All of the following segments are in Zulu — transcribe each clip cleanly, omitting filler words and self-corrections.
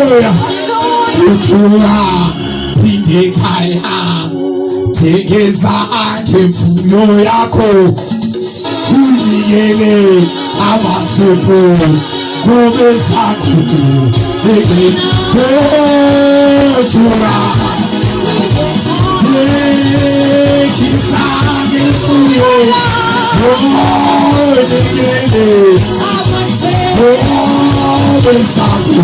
Hallelujah. Uthula Pindekaya Tegeza Kemfuyo Yako Unikele Abasupo Kobe Saku Uthula Tegeza Kemfuyo Unikele Kobe Saku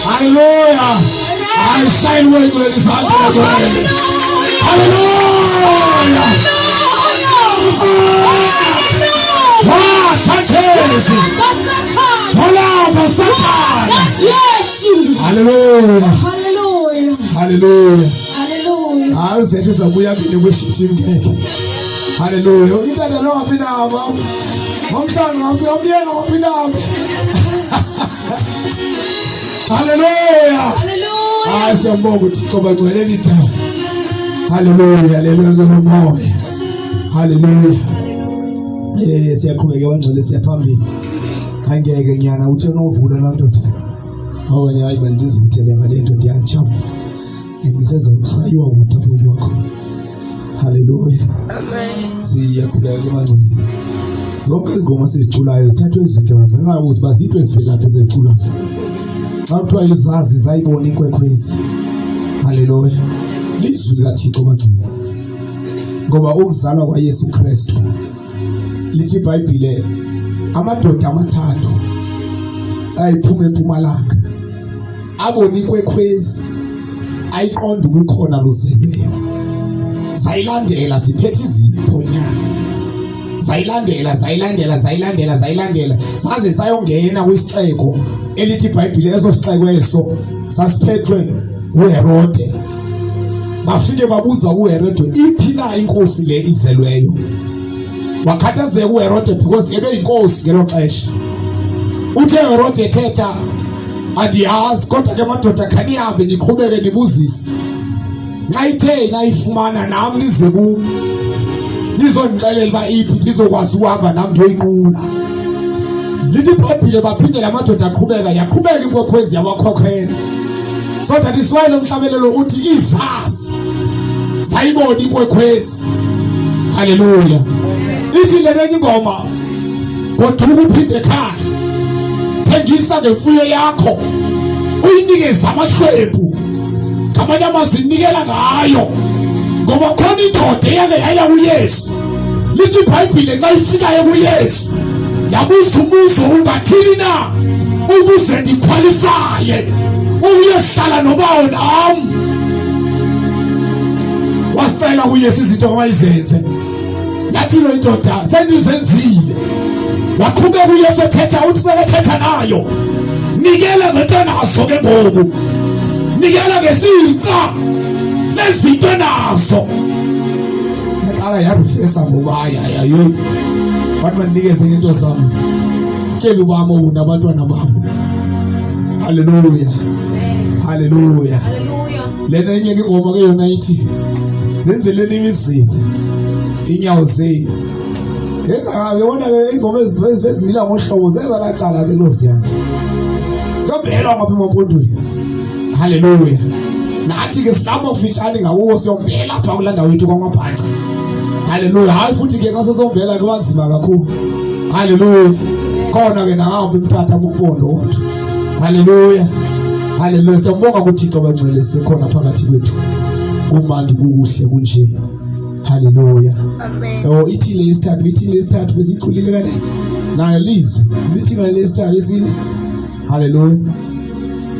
Hallelujah. I shine way to the sun. Hallelujah. Hallelujah. Hallelujah. Hallelujah. I was saying that we are being worship team. Hallelujah. You got to know up in our mom. I'm saying up in our Hallelujah. Hallelujah. I say more to cover to any time. Hallelujah. Hallelujah. Hallelujah. Yes, I come again to listen to me. I get again. I will turn off food and out. How I even this will tell them I didn't do their job. And this is a you are what you are. Hallelujah. Amen. See, I could have given long as Goma says 2 lives, that was the one. I was but it was feel like as a 2 lives. Watu walizazi zaiboni kwe kwezi. Hallelujah. Lisuzulati koma tu. Ngoba ukuzalwa kwa Yesu Kristu. Lithi iBhayibhile amadoda amathathu ayiphume eMpumalanga. Aboni kwe kwezi. Ayiqonda ukukhona luzelweyo. Zayilandela ziphethe iziphonyana. Zayilandela saze sayongena kwisixeko elithi iBhayibhile eso sixeko eso sasiphethwe uHerode. Bafike babuza uHerode iphi na inkosi le izelweyo. Wakhathazeka uHerode because ebe inkosi ngelo xesha. Uthe uHerode ethetha andiyazi kodwa ke madoda khanihambe niqhubeke nibuzise. Nxa ithe nayifumana nami nize ku nizondixelela ba iphi ngizokwazi ukuhamba nami ngiyoyinqula. Lithi iBhayibhile baphinde lamadoda aqhubeka yaqhubeka inkwekhwezi yabakhokhela. So that is why nomhlabelelo uthi izazi sayibona inkwekhwezi. Hallelujah. Ithi le ngoma kodwa uphinde ekhaya thengisa ngemfuyo yakho uyinikeze amahlwempu ngamanye amazinikela ngayo ngoba khona indoda eyake yaya kuYesu. Lithi iBhayibhile xa ifikayo kuYesu yabuza umuzo ungathini na ukuze ndiqualifye ukuyohlala nobawo nami. Wasicela kuYesu izinto awayizenze. Yathi lo indoda sendizenzile. Waqhubeka uYesu ethetha uthi bekethetha nayo nikela ngenazo ke ngoku. Nikela ngesiqa lezinto nazo. Yaqala yarufesa ngoba hayi Bathi mandinikeze into zami. Tshela ubaba unabantwana bami. Hallelujah. Hallelujah. Lena enye ingoma ke yona ithi zenzeleni imizini inyawo zenu. Yeza kabe wona ke ingoma ezimila ngohlobo zenza lacala ke loziyanti. Yombelwa ngapha eMampondweni. Hallelujah. Nathi ke silapho kufitshane ngawo siyombela apha kulanda wethu kwaMabhaca. Hallelujah. Hayi futhi ke ngasezombela ke wanzima kakhulu. Hallelujah. Khona ke nahambe umthatha umpondo wodwa. Hallelujah. Hallelujah. Siyabonga kuThixo bangcwele sikhona phakathi kwethu. Kumandi kuhle kunje. Hallelujah. Amen. Ithi lesithathu besiculile kale. Nayo lizwe. Lithi ngale lesithathu esini. Hallelujah.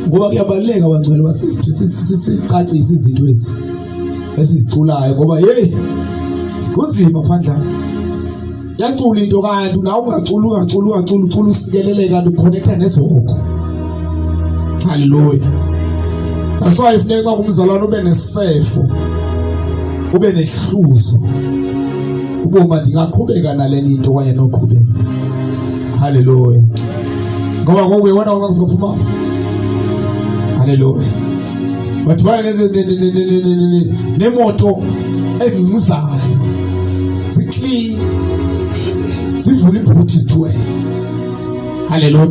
Ngoba kuyabaleka bangcwele basicacise izinto esiziculayo ngoba hey kunzima phandla. Yacula into kanti nawe ungacula usikeleleka kanti uconnecta nesihoko. Hallelujah. That's why ifuneka kumzalwane ube nesefo. Ube nehluzo. Uboma ndingaqhubeka naleni into kwanye noqhubeka. Hallelujah. Ngoba ngoku wena ungakuphuma. Hallelujah. But why nemoto ezingizayo. Ziclean. Sivule ibhuthi sitwe. Hallelujah.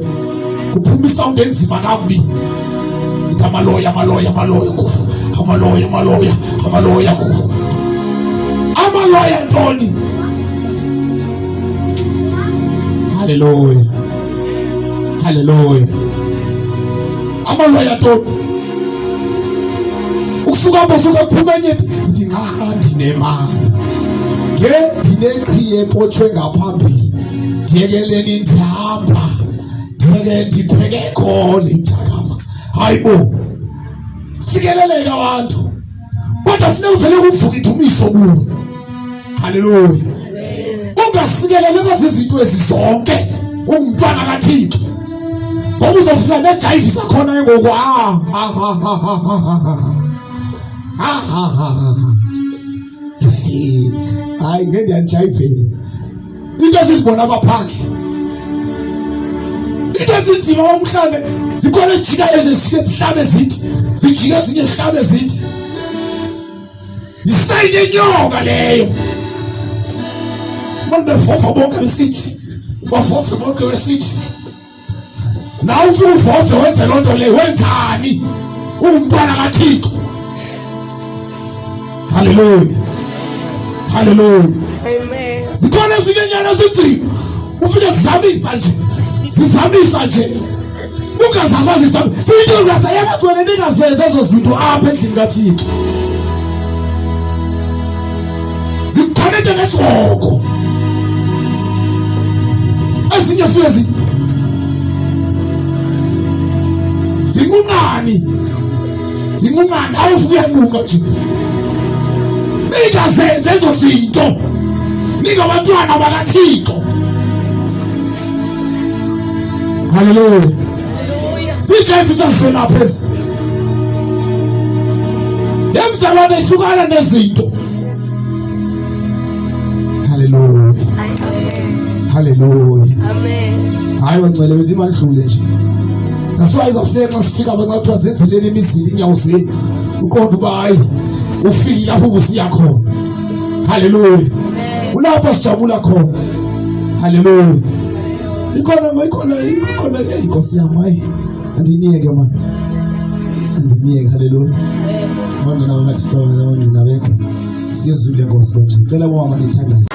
Kuphuma isound enzima kabi. Amaloya Tony. Hallelujah. Hallelujah. Amaloya Tony. Ukusuka kuphuma nyethi ithi nqandi nemali. Ndineqhiye epothwe ngaphambili. Ndiyekeleni ndihamba. Ndipheke khona injakama. Hayibo. Sikeleleka abantu. Kodwa sine uvele kuvuka idumiso kuwe. Hallelujah. Ungasikelele bazizinto ezizonke. Ungumntwana kaThixo. Ngoba uzofika nejive sakhona ngoku hayi ngeke ndiyajive. Into esizibona abaphandle. Into ezinzima omhlane zikhona ezijikayo zihlabe zithi. Zijika ezinye zihlabe zithi. Isayine nyoka leyo. Manje befofa bonke besithi. Bafofa bonke besithi. Nawu ufofa wenze lonto le wenzani? Ungumntwana kaThixo. Hallelujah. Hallelujah. Amen. Zikhona ezinye nyana ezinzima. Ufike sizamisa nje. Ungazama zizama. Sithi uzasayaba khona ningazenza ezo zinto apha endlini kaThixo. Zikhonete nesihoko. Ezinye futhi zinqunqani awufuka uyanqunqa nje. Ningazenza ezo zinto. Ningabantwana bakaThixo. Hallelujah. Sijefu sasona phezulu. Yemzalwane ehlukana nezinto. Hallelujah. Amen. Hallelujah. Amen. Hayi bangcwele bethi mandlule nje. That's why izafika sifika abantu bazenzeleni imizini inyawo zenu. Uqonda uba hayi ufike lapho ubusiya khona. Hallelujah. Ulapho sijabula khona. Hallelujah. Ikhona inkosi yami hayi andiniyeke man. Andiniyeke. Hallelujah. Manje nawe ngathi xa wena wena nabekho siyezwile Nkosi. Ngicela bonke nithandaze.